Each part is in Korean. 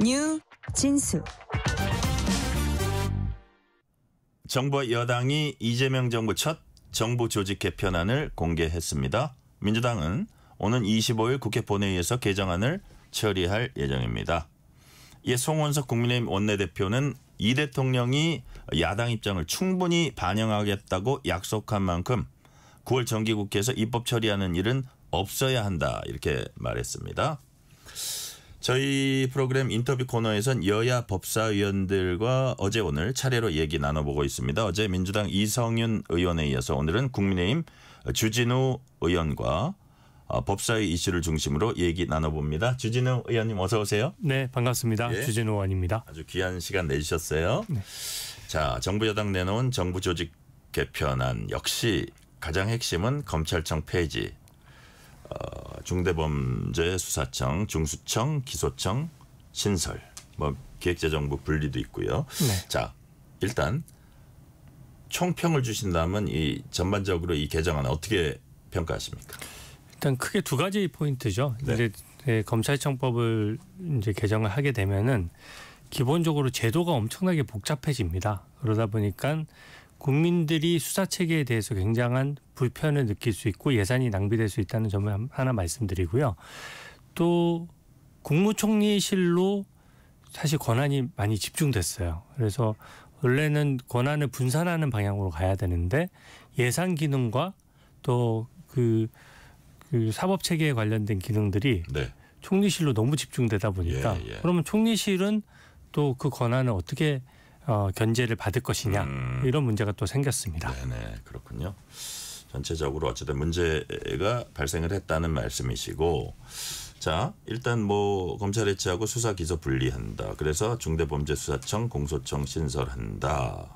뉴 진수. 정부와 여당이 이재명 정부 첫 정부 조직 개편안을 공개했습니다. 민주당은 오는 25일 국회 본회의에서 개정안을 처리할 예정입니다. 이에 송원석 국민의힘 원내대표는 이 대통령이 야당 입장을 충분히 반영하겠다고 약속한 만큼 9월 정기국회에서 입법 처리하는 일은 없어야 한다 이렇게 말했습니다. 저희 프로그램 인터뷰 코너에선 여야 법사위원들과 어제 오늘 차례로 얘기 나눠보고 있습니다. 어제 민주당 이성윤 의원에 이어서 오늘은 국민의힘 주진우 의원과 법사위 이슈를 중심으로 얘기 나눠봅니다. 주진우 의원님 어서 오세요. 네, 반갑습니다. 예. 주진우 의원입니다. 아주 귀한 시간 내주셨어요. 네. 자, 정부 여당 내놓은 정부 조직 개편안 역시 가장 핵심은 검찰청 폐지. 중대범죄수사청, 중수청, 기소청, 신설, 기획재정부 분리도 있고요. 네. 자, 일단 총평을 주신다면 이 전반적으로 이 개정안 어떻게 평가하십니까? 일단 크게 두 가지 포인트죠. 네. 이제 검찰청법을 이제 개정을 하게 되면은 기본적으로 제도가 엄청나게 복잡해집니다. 그러다 보니까 국민들이 수사 체계에 대해서 굉장한 불편을 느낄 수 있고 예산이 낭비될 수 있다는 점을 하나 말씀드리고요. 또 국무총리실로 사실 권한이 많이 집중됐어요. 그래서 원래는 권한을 분산하는 방향으로 가야 되는데 예산 기능과 또 그 사법 체계에 관련된 기능들이 네. 총리실로 너무 집중되다 보니까 그러면 총리실은 또 그 권한을 어떻게 견제를 받을 것이냐 이런 문제가 또 생겼습니다. 네네, 그렇군요. 전체적으로 어쨌든 문제가 발생을 했다는 말씀이시고, 자 일단 검찰 해체하고 수사 기소 분리한다. 그래서 중대범죄수사청 공소청 신설한다.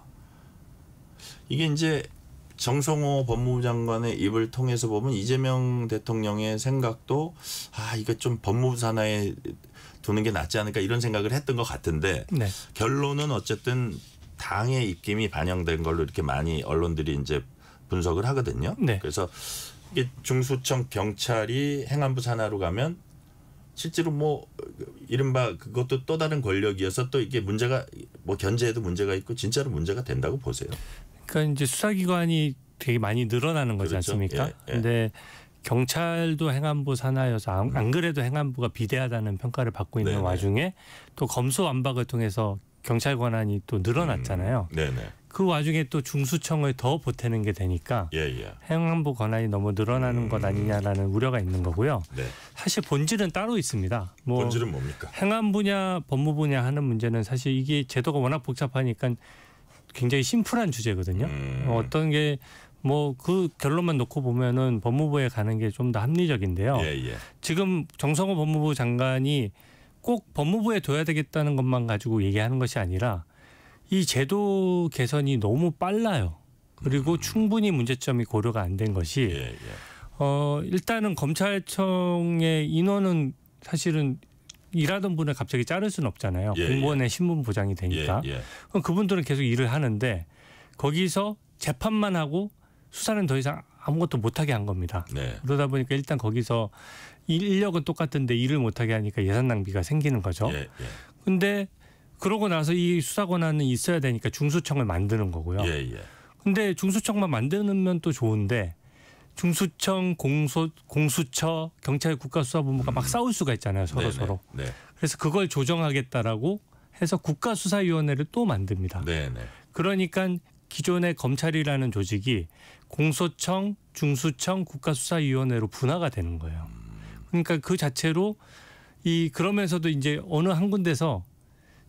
이게 이제 정성호 법무부 장관의 입을 통해서 보면 이재명 대통령의 생각도 이거 좀 법무부 산하에 두는 게 낫지 않을까 이런 생각을 했던 것 같은데 네. 결론은 어쨌든 당의 입김이 반영된 걸로 이렇게 많이 언론들이 이제 분석을 하거든요. 네. 그래서 이게 중수청 경찰이 행안부 산하로 가면 실제로 이른바 그것도 또 다른 권력이어서 또 이게 문제가 견제에도 문제가 있고 진짜로 문제가 된다고 보세요. 그러니까 이제 수사기관이 되게 많이 늘어나는 거지 그렇죠. 않습니까? 근데 경찰도 행안부 산하여서 안 그래도 행안부가 비대하다는 평가를 받고 있는 네네. 와중에 또 검수완박을 통해서 경찰 권한이 또 늘어났잖아요. 네네. 그 와중에 또 중수청을 더 보태는 게 되니까 행안부 권한이 너무 늘어나는 것 아니냐라는 우려가 있는 거고요. 네. 사실 본질은 따로 있습니다. 본질은 뭡니까? 행안부냐 법무부냐 하는 문제는 사실 이게 제도가 워낙 복잡하니까 굉장히 심플한 주제거든요. 어떤 게 그 결론만 놓고 보면은 법무부에 가는 게 좀 더 합리적인데요. 지금 정성호 법무부 장관이 꼭 법무부에 둬야 되겠다는 것만 가지고 얘기하는 것이 아니라 이 제도 개선이 너무 빨라요. 그리고 충분히 문제점이 고려가 안 된 것이 일단은 검찰청의 인원은 사실은 일하던 분을 갑자기 자를 수는 없잖아요. 공무원의 신분 보장이 되니까. 그럼 그분들은 계속 일을 하는데 거기서 재판만 하고 수사는 더 이상 아무것도 못하게 한 겁니다. 네. 그러다 보니까 일단 거기서 인력은 똑같은데 일을 못하게 하니까 예산 낭비가 생기는 거죠. 그런데 그러고 나서 이 수사 권한은 있어야 되니까 중수청을 만드는 거고요. 근데 중수청만 만드는 또 좋은데 중수청, 공수처, 경찰 국가수사본부가 막 싸울 수가 있잖아요. 서로. 그래서 그걸 조정하겠다라고 해서 국가수사위원회를 또 만듭니다. 그러니까 기존의 검찰이라는 조직이 공소청, 중수청, 국가수사위원회로 분화가 되는 거예요. 그러니까 그 자체로 그러면서도 이제 어느 한 군데서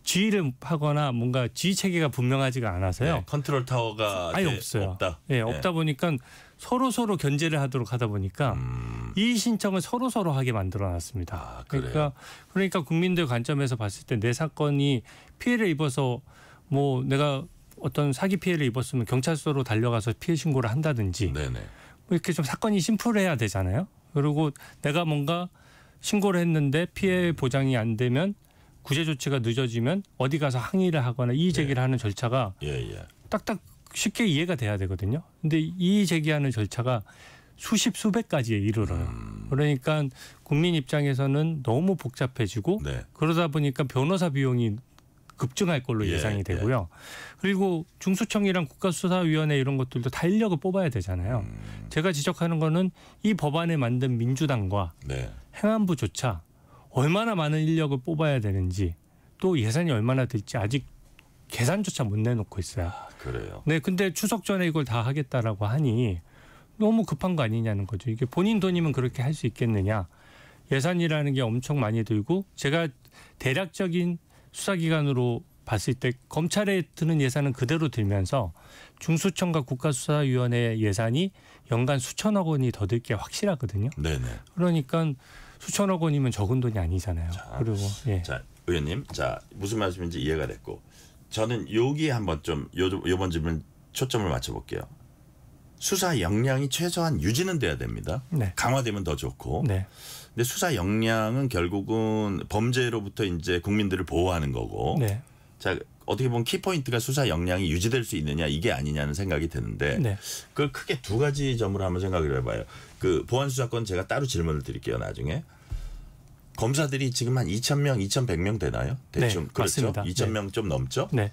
지휘를 하거나 뭔가 지휘 체계가 분명하지가 않아서요. 컨트롤 타워가 아예 없어요. 없다. 없다 보니까 서로 견제를 하도록 하다 보니까 이의 신청을 서로 하게 만들어놨습니다. 그러니까 국민들 관점에서 봤을 때 내 사건이 피해를 입어서 내가 어떤 사기 피해를 입었으면 경찰서로 달려가서 피해 신고를 한다든지 이렇게 좀 사건이 심플해야 되잖아요. 그리고 내가 뭔가 신고를 했는데 피해 보장이 안 되면 구제 조치가 늦어지면 어디 가서 항의를 하거나 이의 제기를 하는 절차가 딱딱 쉽게 이해가 돼야 되거든요. 근데 이의 제기하는 절차가 수십 수백까지에 이르러요. 그러니까 국민 입장에서는 너무 복잡해지고 네. 그러다 보니까 변호사 비용이 급증할 걸로 예, 예상이 되고요. 그리고 중수청이랑 국가수사위원회 이런 것들도 다 인력을 뽑아야 되잖아요. 제가 지적하는 거는 이 법안을 만든 민주당과 네. 행안부조차 얼마나 많은 인력을 뽑아야 되는지 또 예산이 얼마나 될지 아직 계산조차 못 내놓고 있어요. 그래요. 네, 근데 추석 전에 이걸 다 하겠다라고 하니 너무 급한 거 아니냐는 거죠. 이게 본인 돈이면 그렇게 할 수 있겠느냐. 예산이라는 게 엄청 많이 들고 제가 대략적인 수사기관으로 봤을 때 검찰에 드는 예산은 그대로 들면서 중수청과 국가수사위원회 예산이 연간 수천억 원이 더 들 게 확실하거든요. 네네. 그러니까 수천억 원이면 적은 돈이 아니잖아요. 그리고 예. 자, 의원님, 자 무슨 말씀인지 이해가 됐고 저는 여기에 한번 좀 요번 질문 초점을 맞춰볼게요. 수사 역량이 최소한 유지는 돼야 됩니다. 네. 강화되면 더 좋고. 네. 근데 수사 역량은 결국은 범죄로부터 이제 국민들을 보호하는 거고. 네. 자, 어떻게 보면 키포인트가 수사 역량이 유지될 수 있느냐 이게 아니냐는 생각이 드는데 네. 그걸 크게 두 가지 점으로 한번 생각을 해봐요. 그 보안 수사권 제가 따로 질문을 드릴게요. 나중에. 검사들이 지금 한 2,000명, 2,100명 되나요? 대충 네, 그렇죠. 맞습니다. 2,000명 좀 넘죠. 네.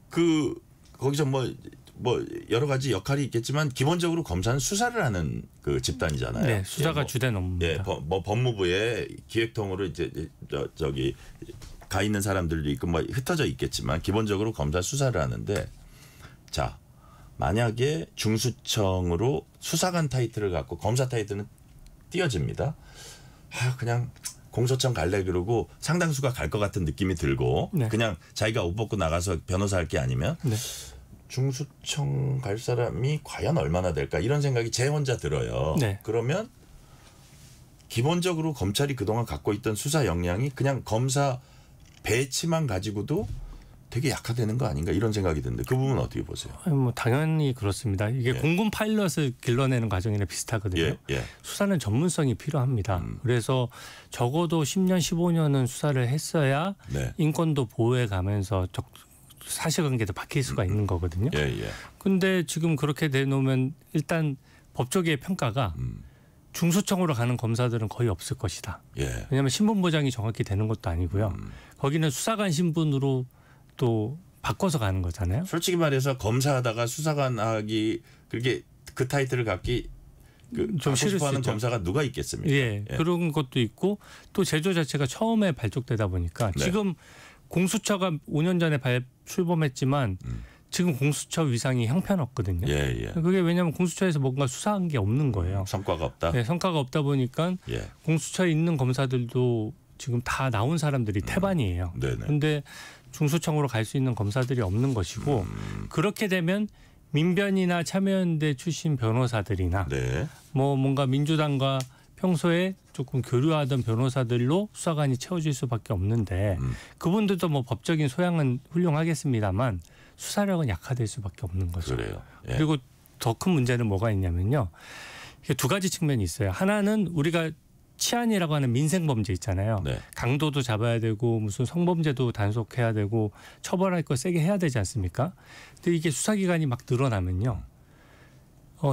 그 거기서 뭐 여러 가지 역할이 있겠지만 기본적으로 검사는 수사를 하는 그 집단이잖아요. 네, 수사가 예, 뭐, 주된 업무입니다. 예, 뭐 법무부의 기획통으로 이제 저기 가 있는 사람들도 있고 뭐 흩어져 있겠지만 기본적으로 검사 수사를 하는데 자 만약에 중수청으로 수사관 타이틀을 갖고 검사 타이틀은 띄어집니다. 그냥 공소청 갈래 그러고 상당수가 갈 것 같은 느낌이 들고 네. 그냥 자기가 옷 벗고 나가서 변호사 할 게 아니면 네. 중수청 갈 사람이 과연 얼마나 될까 이런 생각이 제 혼자 들어요. 네. 그러면 기본적으로 검찰이 그동안 갖고 있던 수사 역량이 그냥 검사 배치만 가지고도 되게 약화되는 거 아닌가 이런 생각이 드는데 그 부분은 어떻게 보세요? 뭐 당연히 그렇습니다. 이게 예. 공군 파일럿을 길러내는 과정이랑 비슷하거든요. 예, 예. 수사는 전문성이 필요합니다. 그래서 적어도 10년, 15년은 수사를 했어야 네. 인권도 보호해 가면서 사실관계도 바뀔 수가 있는 거거든요. 예, 예. 근데 지금 그렇게 내놓으면 일단 법조계의 평가가 중수청으로 가는 검사들은 거의 없을 것이다. 예. 왜냐하면 신분 보장이 정확히 되는 것도 아니고요. 거기는 수사관 신분으로 또 바꿔서 가는 거잖아요. 솔직히 말해서 검사하다가 수사관 하기 그렇게 그 타이틀을 갖기 좀 싫을 수 싶어하는 있죠. 검사가 누가 있겠습니까? 예, 그런 것도 있고 또 제도 자체가 처음에 발족되다 보니까 네. 지금 공수처가 5년 전에 출범했지만 지금 공수처 위상이 형편없거든요. 예, 예. 그게 왜냐하면 공수처에서 뭔가 수사한 게 없는 거예요. 성과가 없다. 네, 성과가 없다 보니까 예. 공수처에 있는 검사들도 지금 다 나온 사람들이 태반이에요. 네네. 그런데 중수청으로 갈 수 있는 검사들이 없는 것이고 그렇게 되면 민변이나 참여연대 출신 변호사들이나 네. 뭐 뭔가 민주당과 평소에 조금 교류하던 변호사들로 수사관이 채워질 수밖에 없는데 그분들도 뭐 법적인 소양은 훌륭하겠습니다만 수사력은 약화될 수밖에 없는 거죠. 그래요. 예. 그리고 더 큰 문제는 뭐가 있냐면요. 이게 두 가지 측면이 있어요. 하나는 우리가 치안이라고 하는 민생 범죄 있잖아요. 네. 강도도 잡아야 되고 무슨 성범죄도 단속해야 되고 처벌할 거 세게 해야 되지 않습니까? 근데 이게 수사기관이 막 늘어나면요.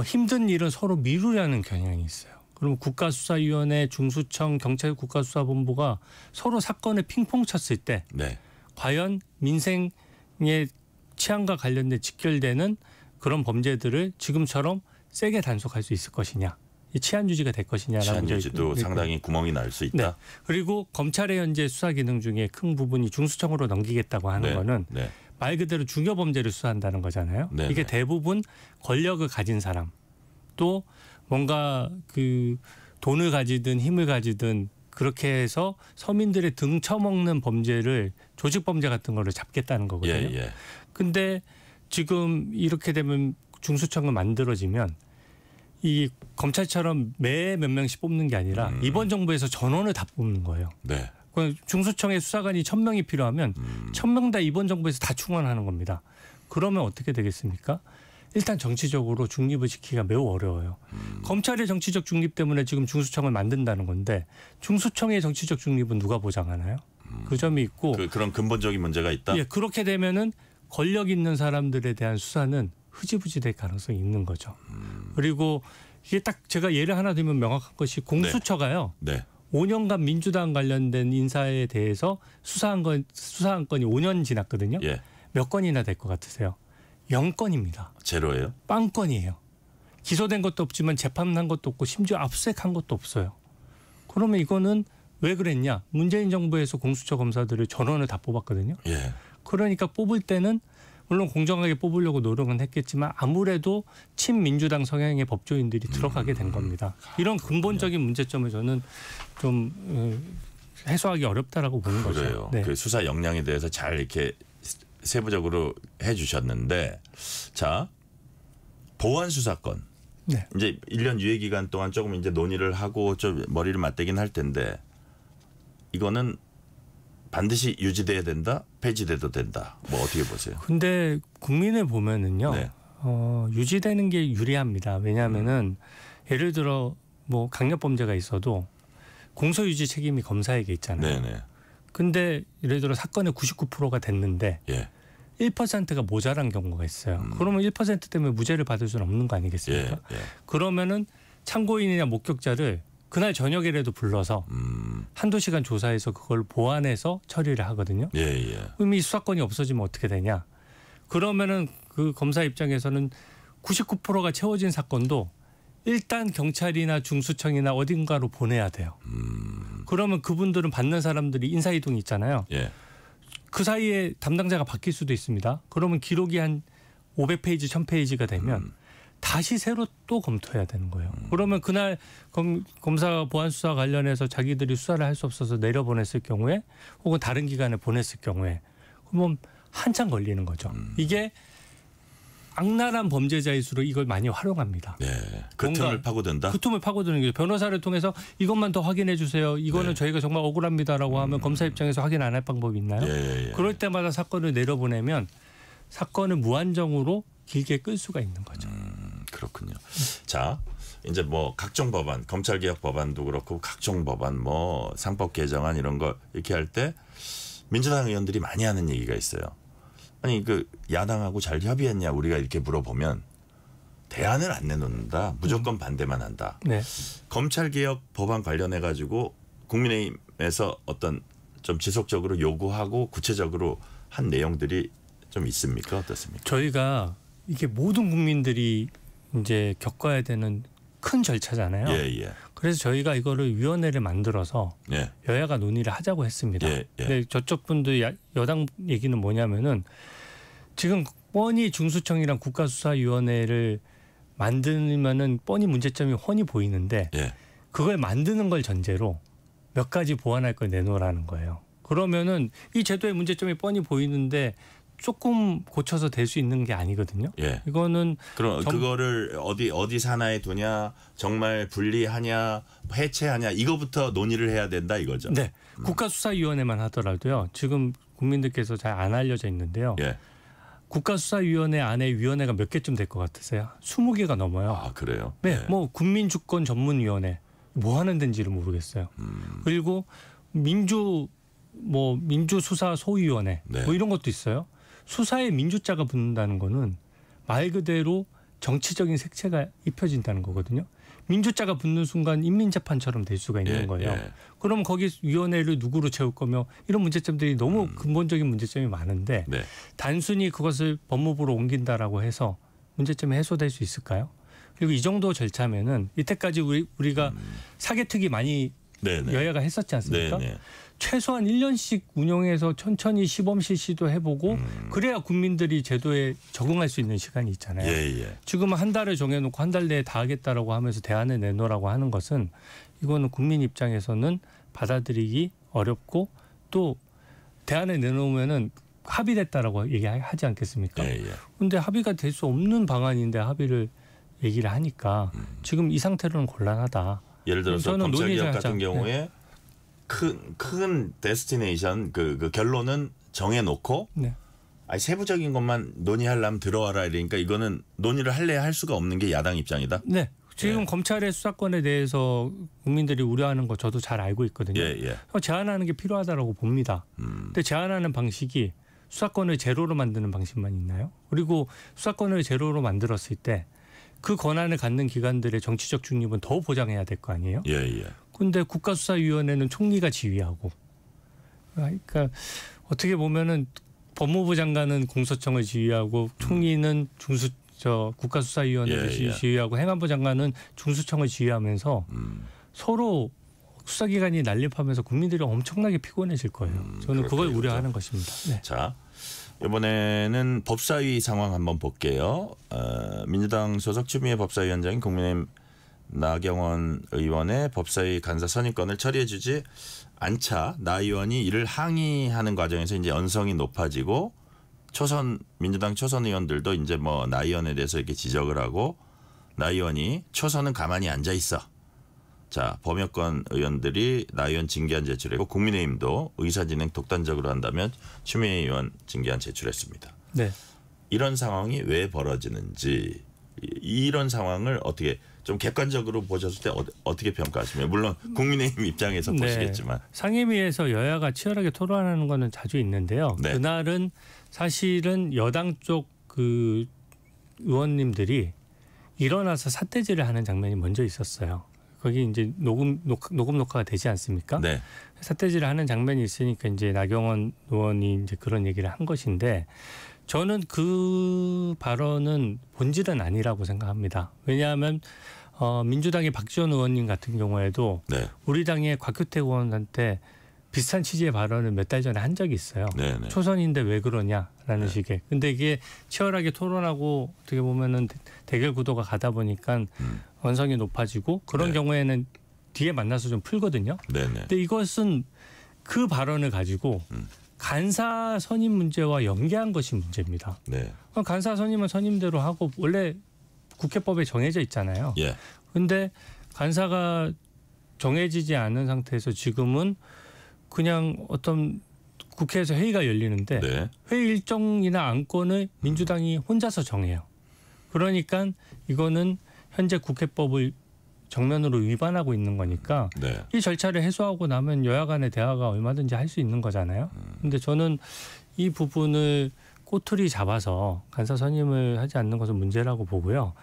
힘든 일은 서로 미루려는 경향이 있어요. 그럼 국가수사위원회, 중수청, 경찰 국가수사본부가 서로 사건을 핑퐁 쳤을 때 네. 과연 민생의 치안과 관련된 직결되는 그런 범죄들을 지금처럼 세게 단속할 수 있을 것이냐. 이 치안 유지가 될 것이냐라는 치안 문제 유지도 있고. 상당히 구멍이 날 수 네. 있다. 그리고 검찰의 현재 수사 기능 중에 큰 부분이 중수청으로 넘기겠다고 하는 네. 거는 네. 말 그대로 중요 범죄를 수사한다는 거잖아요. 네, 이게 네. 대부분 권력을 가진 사람 또 뭔가 그 돈을 가지든 힘을 가지든 그렇게 해서 서민들의 등 쳐먹는 범죄를 조직 범죄 같은 거를 잡겠다는 거거든요. 예, 예. 근데 지금 이렇게 되면 중수청을 만들어지면 이 검찰처럼 매 몇 명씩 뽑는 게 아니라 이번 정부에서 전원을 다 뽑는 거예요. 네. 중수청에 수사관이 1,000명이 필요하면 1,000명 다 이번 정부에서 다 충원하는 겁니다. 그러면 어떻게 되겠습니까? 일단 정치적으로 중립을 지키기가 매우 어려워요. 검찰의 정치적 중립 때문에 지금 중수청을 만든다는 건데 중수청의 정치적 중립은 누가 보장하나요? 그 점이 있고 그런 근본적인 문제가 있다. 예, 그렇게 되면은 권력 있는 사람들에 대한 수사는 흐지부지 될 가능성이 있는 거죠. 그리고 이게 딱 제가 예를 하나 들면 명확한 것이 공수처가요. 네. 5년간 민주당 관련된 인사에 대해서 수사한 건이 5년 지났거든요. 예. 몇 건이나 될 것 같으세요? 0건입니다. 제로예요? 빵건이에요. 기소된 것도 없지만 재판한 것도 없고 심지어 압수수색한 것도 없어요. 그러면 이거는 왜 그랬냐? 문재인 정부에서 공수처 검사들을 전원을 다 뽑았거든요. 예. 그러니까 뽑을 때는 물론 공정하게 뽑으려고 노력은 했겠지만 아무래도 친민주당 성향의 법조인들이 들어가게 된 겁니다. 이런 근본적인 문제점을 저는 좀 해소하기 어렵다라고 보는 거죠. 그래요. 네. 그 수사 역량에 대해서 잘 이렇게 세부적으로 해주셨는데, 자, 보안 수사권. 네. 이제 1년 유예 기간 동안 조금 이제 논의를 하고 좀 머리를 맞대긴 할 텐데, 이거는 반드시 유지돼야 된다, 폐지돼도 된다. 뭐 어떻게 보세요? 근데 국민을 보면은요, 네. 유지되는 게 유리합니다. 왜냐하면은 예를 들어 뭐 강력범죄가 있어도 공소유지 책임이 검사에게 있잖아요. 네네. 근데 예를 들어 사건의 99%가 됐는데 예. 1%가 모자란 경우가 있어요. 그러면 1% 때문에 무죄를 받을 수는 없는 거 아니겠습니까? 예. 예. 그러면은 참고인이나 목격자를 그날 저녁이라도 불러서 한두 시간 조사해서 그걸 보완해서 처리를 하거든요. 예. 예. 그럼 이 수사권이 없어지면 어떻게 되냐? 그러면은 그 검사 입장에서는 99%가 채워진 사건도 일단 경찰이나 중수청이나 어딘가로 보내야 돼요. 그러면 그분들은 받는 사람들이 인사이동이 있잖아요. 예. 그 사이에 담당자가 바뀔 수도 있습니다. 그러면 기록이 한 500페이지, 1000페이지가 되면 다시 새로 또 검토해야 되는 거예요. 그러면 그날 검사 보안 수사 관련해서 자기들이 수사를 할 수 없어서 내려보냈을 경우에 혹은 다른 기관에 보냈을 경우에 그러면 한참 걸리는 거죠. 이게 악랄한 범죄자일수록 이걸 많이 활용합니다. 네. 그 틈을 파고든다. 그 틈을 파고드는 거죠. 변호사를 통해서 이것만 더 확인해 주세요. 이거는 네. 저희가 정말 억울합니다라고 하면 검사 입장에서 확인 안 할 방법이 있나요? 예. 그럴 때마다 사건을 내려보내면 사건을 무한정으로 길게 끌 수가 있는 거죠. 그렇군요. 자, 이제 뭐 각종 법안, 검찰개혁 법안도 그렇고 각종 법안, 뭐 상법 개정안 이런 거 이렇게 할 때 민주당 의원들이 많이 하는 얘기가 있어요. 아니 그 야당하고 잘 협의했냐 우리가 이렇게 물어보면 대안을 안 내놓는다. 무조건 반대만 한다. 네. 검찰개혁 법안 관련해 가지고 국민의힘에서 어떤 좀 지속적으로 요구하고 구체적으로 한 내용들이 좀 있습니까? 어떻습니까? 저희가 이게 모든 국민들이 이제 겪어야 되는 큰 절차잖아요. 예. 그래서 저희가 이거를 위원회를 만들어서 예. 여야가 논의를 하자고 했습니다. 예. 근데 저쪽 분들 여당 얘기는 뭐냐면은 지금 뻔히 중수청이랑 국가수사위원회를 만들면은 뻔히 문제점이 훤히 보이는데 예. 그걸 만드는 걸 전제로 몇 가지 보완할 걸 내놓으라는 거예요. 그러면은 이 제도의 문제점이 뻔히 보이는데 조금 고쳐서 될 수 있는 게 아니거든요. 예. 이거는 그럼 그거를 어디 산하에 두냐, 정말 분리하냐, 해체하냐 이거부터 논의를 해야 된다 이거죠. 네. 국가수사위원회만 하더라도요. 지금 국민들께서 잘 안 알려져 있는데요. 예. 국가수사위원회 안에 위원회가 몇 개쯤 될 것 같으세요? 20개가 넘어요. 아 그래요? 네. 예. 뭐 국민주권전문위원회 뭐 하는 데인지를 모르겠어요. 그리고 민주수사소위원회 네. 뭐 이런 것도 있어요. 수사에 민주자가 붙는다는 거는 말 그대로 정치적인 색채가 입혀진다는 거거든요. 민주자가 붙는 순간 인민재판처럼 될 수가 있는 거예요. 예. 그럼 거기 위원회를 누구로 채울 거며 이런 문제점들이 너무 근본적인 문제점이 많은데 네. 단순히 그것을 법무부로 옮긴다라고 해서 문제점이 해소될 수 있을까요? 그리고 이 정도 절차면은 이때까지 우리가 사개특위 많이 네네. 여야가 했었지 않습니까? 네네. 최소한 1년씩 운영해서 천천히 시범 실시도 해보고 그래야 국민들이 제도에 적응할 수 있는 시간이 있잖아요. 예. 지금 한 달을 정해놓고 한 달 내에 다 하겠다라고 하면서 대안을 내놓으라고 하는 것은 이거는 국민 입장에서는 받아들이기 어렵고 또 대안을 내놓으면은 합의됐다라고 얘기하지 않겠습니까? 그런데 합의가 될 수 없는 방안인데 합의를 얘기를 하니까 지금 이 상태로는 곤란하다. 예를 들어서 저는 검찰개혁 같은 논의를 경우에 네. 큰 데스티네이션 그 결론은 정해놓고 네. 아니 세부적인 것만 논의하려면 들어와라 이러니까 이거는 논의를 할래야 할 수가 없는 게 야당 입장이다. 네. 지금 검찰의 수사권에 대해서 국민들이 우려하는 거 저도 잘 알고 있거든요. 예. 제한하는 게 필요하다라고 봅니다. 근데 제한하는 방식이 수사권을 제로로 만드는 방식만 있나요? 그리고 수사권을 제로로 만들었을 때 그 권한을 갖는 기관들의 정치적 중립은 더 보장해야 될 거 아니에요? 예, 예. 근데 국가수사위원회는 총리가 지휘하고, 그러니까 어떻게 보면은 법무부 장관은 공소청을 지휘하고 총리는 국가수사위원회를 지휘하고 행안부 장관은 중수청을 지휘하면서 서로 수사기관이 난립하면서 국민들이 엄청나게 피곤해질 거예요. 저는 그걸 우려하는 것입니다. 네. 자, 이번에는 법사위 상황 한번 볼게요. 민주당 소속 추미애 법사위원장이 국민의힘 나경원 의원의 법사위 간사 선임권을 처리해주지 않자 나 의원이 이를 항의하는 과정에서 이제 언성이 높아지고 민주당 초선 의원들도 이제 뭐 나 의원에 대해서 이렇게 지적을 하고 나 의원이 초선은 가만히 앉아 있어. 자, 범여권 의원들이 나 의원 징계안 제출했고 국민의힘도 의사진행 독단적으로 한다면 추미애 의원 징계안 제출했습니다. 네. 이런 상황이 왜 벌어지는지 이런 상황을 어떻게 좀 객관적으로 보셨을 때 어떻게 평가하시면 물론 국민의힘 입장에서 보시겠지만 상임위에서 여야가 치열하게 토론하는 거는 자주 있는데요. 네. 그날은 사실은 여당 쪽 그 의원님들이 일어나서 삿대질을 하는 장면이 먼저 있었어요. 거기 이제 녹음 녹화가 되지 않습니까? 네. 삿대질을 하는 장면이 있으니까 이제 나경원 의원이 이제 그런 얘기를 한 것인데 저는 그 발언은 본질은 아니라고 생각합니다. 왜냐하면 민주당의 박지원 의원님 같은 경우에도 네. 우리 당의 곽규택 의원한테 비슷한 취지의 발언을 몇 달 전에 한 적이 있어요. 네, 네. 초선인데 왜 그러냐라는 식의. 근데 이게 치열하게 토론하고 어떻게 보면은 대결 구도가 가다 보니까 언성이 높아지고 그런 네. 경우에는 뒤에 만나서 좀 풀거든요. 네, 네. 근데 이것은 그 발언을 가지고 간사 선임 문제와 연계한 것이 문제입니다. 네. 간사 선임은 선임대로 하고 원래 국회법에 정해져 있잖아요. 예. 근데 간사가 정해지지 않은 상태에서 지금은 그냥 어떤 국회에서 회의가 열리는데 네. 회의 일정이나 안건을 민주당이 혼자서 정해요. 그러니까 이거는 현재 국회법을 정면으로 위반하고 있는 거니까 네. 이 절차를 해소하고 나면 여야 간의 대화가 얼마든지 할 수 있는 거잖아요. 근데 저는 이 부분을 꼬투리 잡아서 간사 선임을 하지 않는 것은 문제라고 보고요.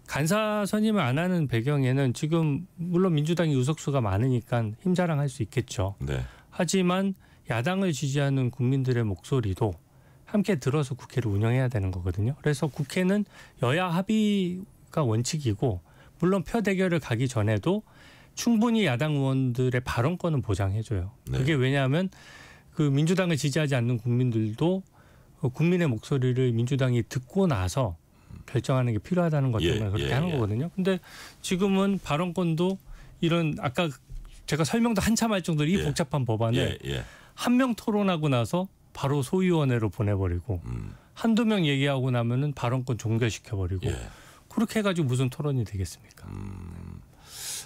간사 선임을 안 하는 배경에는 지금 물론 민주당이 의석수가 많으니까 힘자랑할 수 있겠죠. 네. 하지만 야당을 지지하는 국민들의 목소리도 함께 들어서 국회를 운영해야 되는 거거든요. 그래서 국회는 여야 합의가 원칙이고 물론 표 대결을 가기 전에도 충분히 야당 의원들의 발언권은 보장해줘요. 네. 그게 왜냐하면 그 민주당을 지지하지 않는 국민들도 국민의 목소리를 민주당이 듣고 나서 결정하는 게 필요하다는 것 때문에 그렇게 하는 거거든요. 근데 지금은 발언권도 이런 아까 제가 설명도 한참 할 정도로 이 복잡한 법안을 한 명 토론하고 나서 바로 소위원회로 보내버리고 한두 명 얘기하고 나면은 발언권 종결시켜버리고 그렇게 해가지고 무슨 토론이 되겠습니까?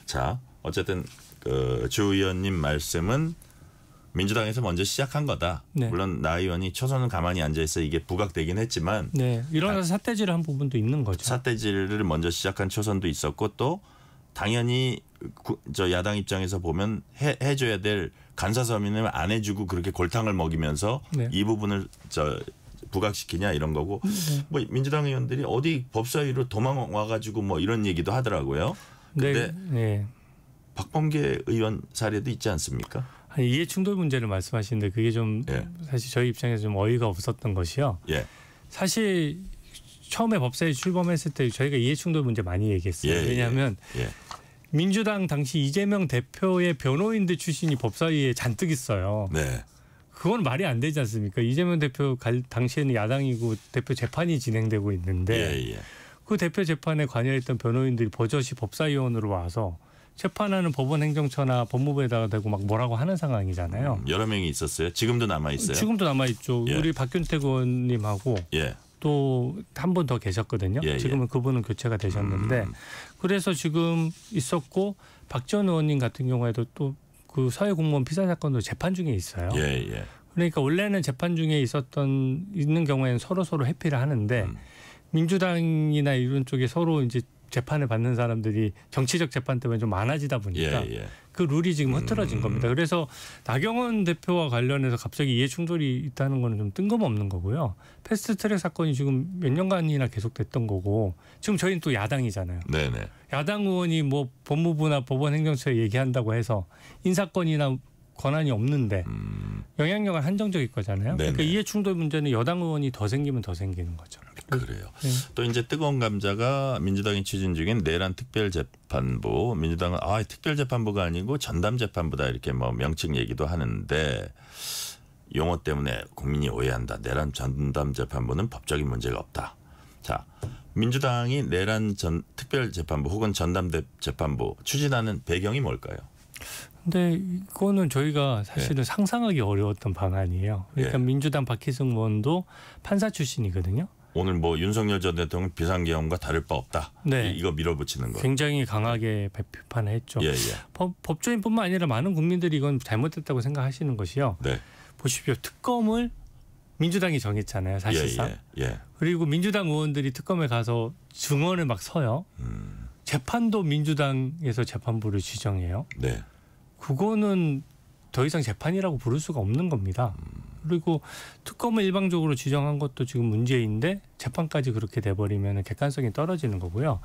자, 어쨌든 그 주 의원님 말씀은 민주당에서 먼저 시작한 거다. 네. 물론 나 의원이 초선은 가만히 앉아있어 이게 부각되긴 했지만 네, 일어나서 삿대질을 한 부분도 있는 거죠. 삿대질을 먼저 시작한 초선도 있었고 또 당연히 저 야당 입장에서 보면 해줘야 될 간사 서민을 안 해주고 그렇게 골탕을 먹이면서 네. 이 부분을 부각시키냐 이런 거고 뭐 민주당 의원들이 어디 법사위로 도망와가지고 뭐 이런 얘기도 하더라고요. 근데 네. 박범계 의원 사례도 있지 않습니까? 이해 충돌 문제를 말씀하시는데 그게 좀 사실 저희 입장에서 좀 어이가 없었던 것이요. 예. 사실 처음에 법사위 출범했을 때 저희가 이해 충돌 문제 많이 얘기했어요. 왜냐하면 민주당 당시 이재명 대표의 변호인들 출신이 법사위에 잔뜩 있어요. 네. 그건 말이 안 되지 않습니까? 이재명 대표 당시에는 야당이고 대표 재판이 진행되고 있는데 그 대표 재판에 관여했던 변호인들이 버젓이 법사위원으로 와서 재판하는 법원행정처나 법무부에다가 대고 막 뭐라고 하는 상황이잖아요. 여러 명이 있었어요. 지금도 남아 있어요. 지금도 남아 있죠. 우리 박균택 의원님하고 또 한 분 더 계셨거든요. 지금은 그분은 교체가 되셨는데 그래서 지금 있었고 박지원 의원님 같은 경우에도 또 그 사회 공무원 피살 사건도 재판 중에 있어요. 그러니까 원래는 재판 중에 있는 경우에는 서로 회피를 하는데 민주당이나 이런 쪽에 서로 이제 재판을 받는 사람들이 정치적 재판 때문에 좀 많아지다 보니까 그 룰이 지금 흐트러진 겁니다. 그래서 나경원 대표와 관련해서 갑자기 이해 충돌이 있다는 거는 좀 뜬금없는 거고요. 패스트트랙 사건이 지금 몇 년간이나 계속됐던 거고 지금 저희는 또 야당이잖아요. 네네. 야당 의원이 뭐 법무부나 법원행정처에 얘기한다고 해서 인사권이나 권한이 없는데 영향력은 한정적일 거잖아요. 네네. 그러니까 이해 충돌 문제는 여당 의원이 더 생기면 더 생기는 거죠. 그래요. 네. 또 이제 뜨거운 감자가 민주당이 추진 중인 내란 특별재판부. 민주당은 특별재판부가 아니고 전담재판부다 이렇게 뭐 명칭 얘기도 하는데 용어 때문에 국민이 오해한다. 내란 전담재판부는 법적인 문제가 없다. 자, 민주당이 내란 특별재판부 혹은 전담재판부 추진하는 배경이 뭘까요? 근데 이거는 저희가 사실은 상상하기 어려웠던 방안이에요. 그러니까 민주당 박희승 의원도 판사 출신이거든요. 오늘 뭐 윤석열 전 대통령 비상계엄과 다를 바 없다. 네. 이거 밀어붙이는 거. 굉장히 강하게 비판을 했죠. 예. 법조인뿐만 아니라 많은 국민들이 이건 잘못됐다고 생각하시는 것이요. 네. 보십시오. 특검을 민주당이 정했잖아요. 사실상. 예. 그리고 민주당 의원들이 특검에 가서 증언을 막 서요. 재판도 민주당에서 재판부를 지정해요. 네. 그거는 더 이상 재판이라고 부를 수가 없는 겁니다. 그리고 특검을 일방적으로 지정한 것도 지금 문제인데 재판까지 그렇게 돼버리면 객관성이 떨어지는 거고요.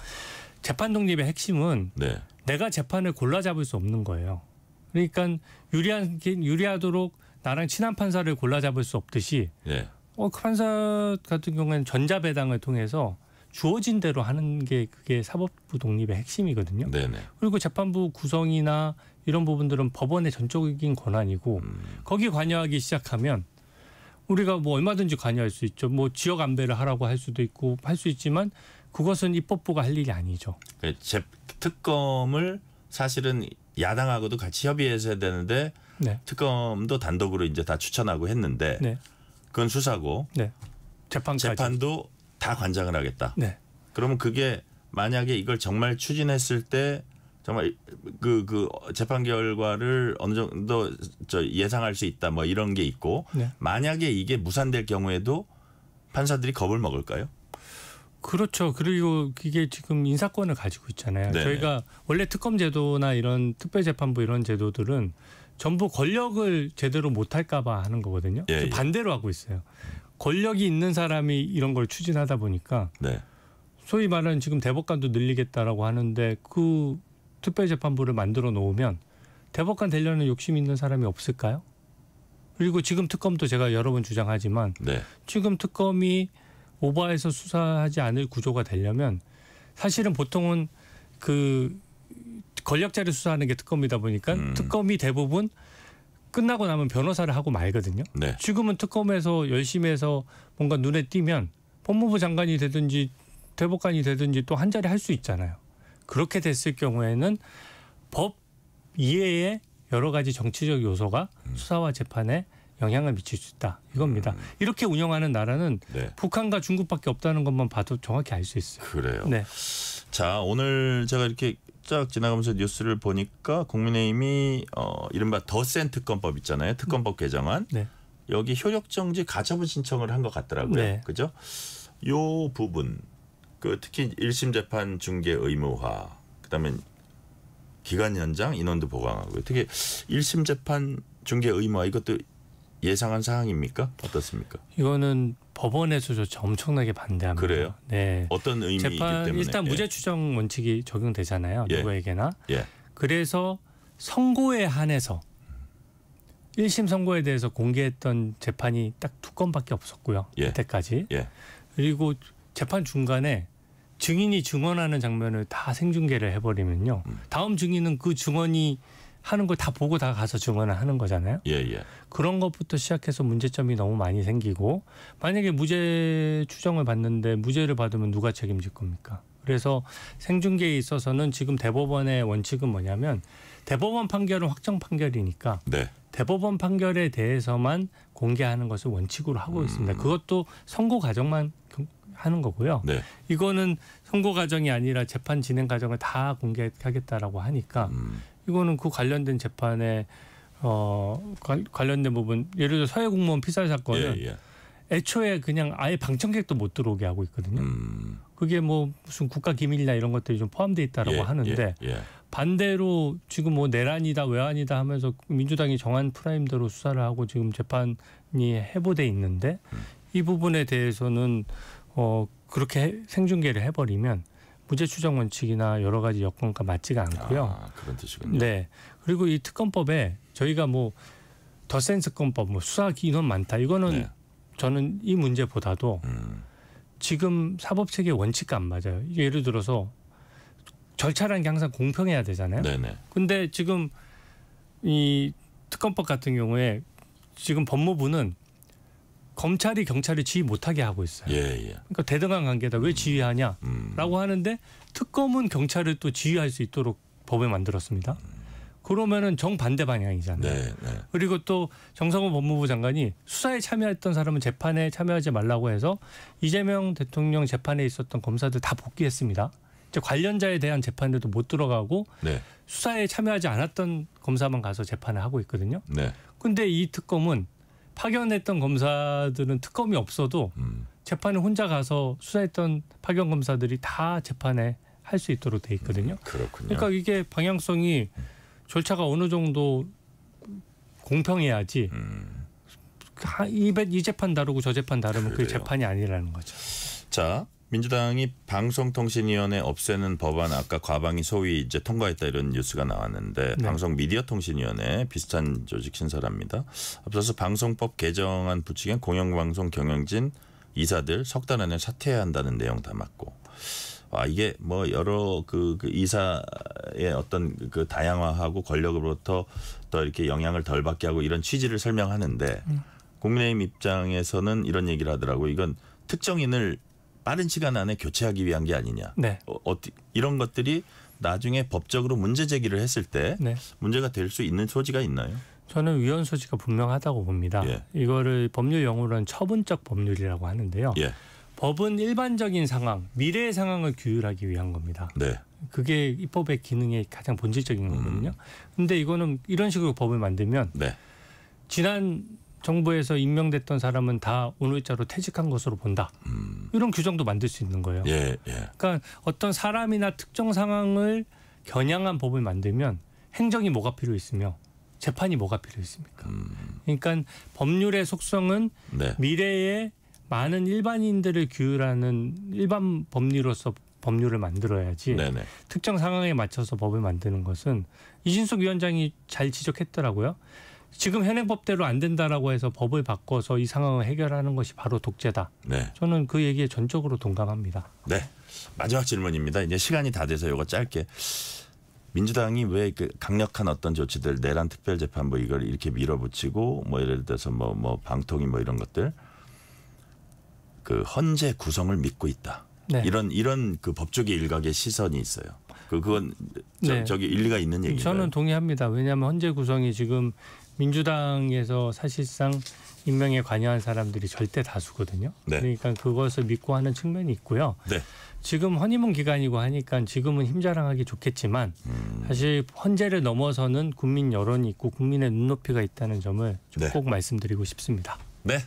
재판 독립의 핵심은 네. 내가 재판을 골라 잡을 수 없는 거예요. 그러니까 유리하도록 나랑 친한 판사를 골라 잡을 수 없듯이 예. 그 판사 같은 경우에는 전자배당을 통해서 주어진 대로 하는 게 그게 사법부 독립의 핵심이거든요. 네네. 그리고 재판부 구성이나 이런 부분들은 법원의 전적인 권한이고 거기 관여하기 시작하면 우리가 뭐 얼마든지 관여할 수 있죠. 뭐 지역 안배를 하라고 할 수도 있고 할 수 있지만 그것은 입법부가 할 일이 아니죠. 특검을 사실은 야당하고도 같이 협의해서 해야 되는데 네. 특검도 단독으로 이제 다 추천하고 했는데 네. 그건 수사고 네. 재판도 다 관장을 하겠다. 네. 그러면 그게 만약에 이걸 정말 추진했을 때 정말 그 재판 결과를 어느 정도 예상할 수 있다 뭐 이런 게 있고 네. 만약에 이게 무산될 경우에도 판사들이 겁을 먹을까요? 그렇죠. 그리고 이게 지금 인사권을 가지고 있잖아요. 네네. 저희가 원래 특검 제도나 이런 특별재판부 이런 제도들은 전부 권력을 제대로 못할까 봐 하는 거거든요. 예. 반대로 하고 있어요. 권력이 있는 사람이 이런 걸 추진하다 보니까 네. 소위 말하는 지금 대법관도 늘리겠다라고 하는데 그 특별재판부를 만들어 놓으면 대법관 되려는 욕심 있는 사람이 없을까요? 그리고 지금 특검도 제가 여러 번 주장하지만 네. 지금 특검이 오버해서 수사하지 않을 구조가 되려면 사실은 보통은 그 권력자를 수사하는 게 특검이다 보니까 특검이 대부분 끝나고 나면 변호사를 하고 말거든요. 네. 지금은 특검에서 열심히 해서 뭔가 눈에 띄면 법무부 장관이 되든지 대법관이 되든지 또 한 자리 할 수 있잖아요. 그렇게 됐을 경우에는 법 이외에 여러 가지 정치적 요소가 수사와 재판에 영향을 미칠 수 있다. 이겁니다. 이렇게 운영하는 나라는 네. 북한과 중국밖에 없다는 것만 봐도 정확히 알 수 있어요. 그래요. 네. 자, 오늘 제가 이렇게 쫙 지나가면서 뉴스를 보니까 국민의힘이 이른바 더 센 특검법 있잖아요. 특검법 개정안. 네. 여기 효력정지 가처분 신청을 한 것 같더라고요. 네. 그죠? 요 부분 특히 1심 재판 중개 의무화 그다음에 기간 연장 인원도 보강하고 특히 1심 재판 중개 의무화 이것도 예상한 사항입니까? 어떻습니까? 이거는 법원에서조차 엄청나게 반대합니다. 그래요? 네. 어떤 의미이기 때문에? 일단 무죄 추정 원칙이 적용되잖아요. 예. 누구에게나. 예. 그래서 선고에 한해서 1심 선고에 대해서 공개했던 재판이 딱 2건밖에 없었고요. 예. 그때까지. 예. 그리고 재판 중간에 증인이 증언하는 장면을 다 생중계를 해버리면요. 다음 증인은 그 증언이 하는 걸 다 보고 다 가서 증언을 하는 거잖아요. 예. 그런 것부터 시작해서 문제점이 너무 많이 생기고 만약에 무죄 추정을 받는데 무죄를 받으면 누가 책임질 겁니까? 그래서 생중계에 있어서는 지금 대법원의 원칙은 뭐냐면 대법원 판결은 확정 판결이니까 네. 대법원 판결에 대해서만 공개하는 것을 원칙으로 하고 있습니다. 그것도 선고 과정만 하는 거고요. 네. 이거는 선고 과정이 아니라 재판 진행 과정을 다 공개하겠다라고 하니까 이거는 그 관련된 재판에 관련된 부분 예를 들어 서해 공무원 피살 사건은 예. 애초에 그냥 아예 방청객도 못 들어오게 하고 있거든요. 그게 뭐 무슨 국가 기밀이나 이런 것들이 좀 포함되어 있다라고 하는데 예. 반대로 지금 뭐 내란이다 외환이다 하면서 민주당이 정한 프라임대로 수사를 하고 지금 재판이 해보돼 있는데 이 부분에 대해서는 그렇게 생중계를 해버리면 무죄 추정 원칙이나 여러 가지 여건과 맞지가 않고요. 그런 뜻이군요. 네. 그리고 이 특검법에 저희가 뭐 더센스권법, 뭐 수사 인원 많다. 이거는 네. 저는 이 문제보다도 지금 사법체계 원칙과 안 맞아요. 예를 들어서 절차라는 게 항상 공평해야 되잖아요. 네네. 근데 지금 이 특검법 같은 경우에 지금 법무부는 검찰이 경찰을 지휘 못하게 하고 있어요. 예. 그러니까 대등한 관계다. 왜 지휘하냐라고 하는데 특검은 경찰을 또 지휘할 수 있도록 법을 만들었습니다. 그러면은 정반대 방향이잖아요. 네. 그리고 또 정성호 법무부 장관이 수사에 참여했던 사람은 재판에 참여하지 말라고 해서 이재명 대통령 재판에 있었던 검사들 다 복귀했습니다. 이제 관련자에 대한 재판에도 못 들어가고 네. 수사에 참여하지 않았던 검사만 가서 재판을 하고 있거든요. 네. 근데 이 특검은 파견했던 검사들은 특검이 없어도 재판에 혼자 가서 수사했던 파견 검사들이 다 재판에 할 수 있도록 돼 있거든요. 그렇군요. 그러니까 이게 방향성이 절차가 어느 정도 공평해야지 이 재판 다르고 저 재판 다르면 그게 그래요. 재판이 아니라는 거죠. 자, 민주당이 방송통신위원회 없애는 법안 아까 과방위 소위 이제 통과했다 이런 뉴스가 나왔는데 네. 방송미디어통신위원회 비슷한 조직 신설합니다. 앞서서 방송법 개정안 부칙엔 공영방송 경영진 이사들 석 달 안에 사퇴해야 한다는 내용 담았고. 이게 뭐 여러 그 이사의 어떤 그 다양화하고 권력으로부터 더 이렇게 영향을 덜 받게 하고 이런 취지를 설명하는데 국민의힘 입장에서는 이런 얘기를 하더라고요. 이건 특정인을 빠른 시간 안에 교체하기 위한 게 아니냐. 네. 이런 것들이 나중에 법적으로 문제 제기를 했을 때 네. 문제가 될 수 있는 소지가 있나요? 저는 위헌 소지가 분명하다고 봅니다. 예. 이거를 법률 용어로는 처분적 법률이라고 하는데요. 예. 법은 일반적인 상황, 미래의 상황을 규율하기 위한 겁니다. 네. 그게 입법의 기능의 가장 본질적인 거거든요. 근데 이거는 이런 식으로 법을 만들면 네. 지난 정부에서 임명됐던 사람은 다 오늘자로 퇴직한 것으로 본다. 이런 규정도 만들 수 있는 거예요. 예. 그러니까 어떤 사람이나 특정 상황을 겨냥한 법을 만들면 행정이 뭐가 필요 있으며 재판이 뭐가 필요 있습니까? 그러니까 법률의 속성은 네. 미래에 많은 일반인들을 규율하는 일반 법리로서 법률을 만들어야지 네네. 특정 상황에 맞춰서 법을 만드는 것은 이진숙 위원장이 잘 지적했더라고요. 지금 현행법대로 안 된다라고 해서 법을 바꿔서 이 상황을 해결하는 것이 바로 독재다. 네. 저는 그 얘기에 전적으로 동감합니다. 네. 마지막 질문입니다. 이제 시간이 다 돼서 이거 짧게. 민주당이 왜 그 강력한 어떤 조치들 내란 특별재판부 이걸 이렇게 밀어붙이고 뭐 예를 들어서 뭐 방통위 뭐 이런 것들 그 헌재 구성을 믿고 있다. 네. 이런 그 법조계 일각의 시선이 있어요. 그건 네. 저기 일리가 있는 얘기인가요? 저는 동의합니다. 왜냐하면 헌재 구성이 지금 민주당에서 사실상 임명에 관여한 사람들이 절대 다수거든요. 네. 그러니까 그것을 믿고 하는 측면이 있고요. 네. 지금 허니문 기간이고 하니까 지금은 힘자랑하기 좋겠지만 사실 헌재를 넘어서는 국민 여론이 있고 국민의 눈높이가 있다는 점을 좀 네. 꼭 말씀드리고 싶습니다. 네.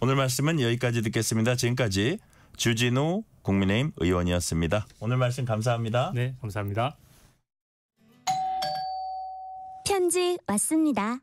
오늘 말씀은 여기까지 듣겠습니다. 지금까지 주진우 국민의힘 의원이었습니다. 오늘 말씀 감사합니다. 네, 감사합니다. 편지 왔습니다.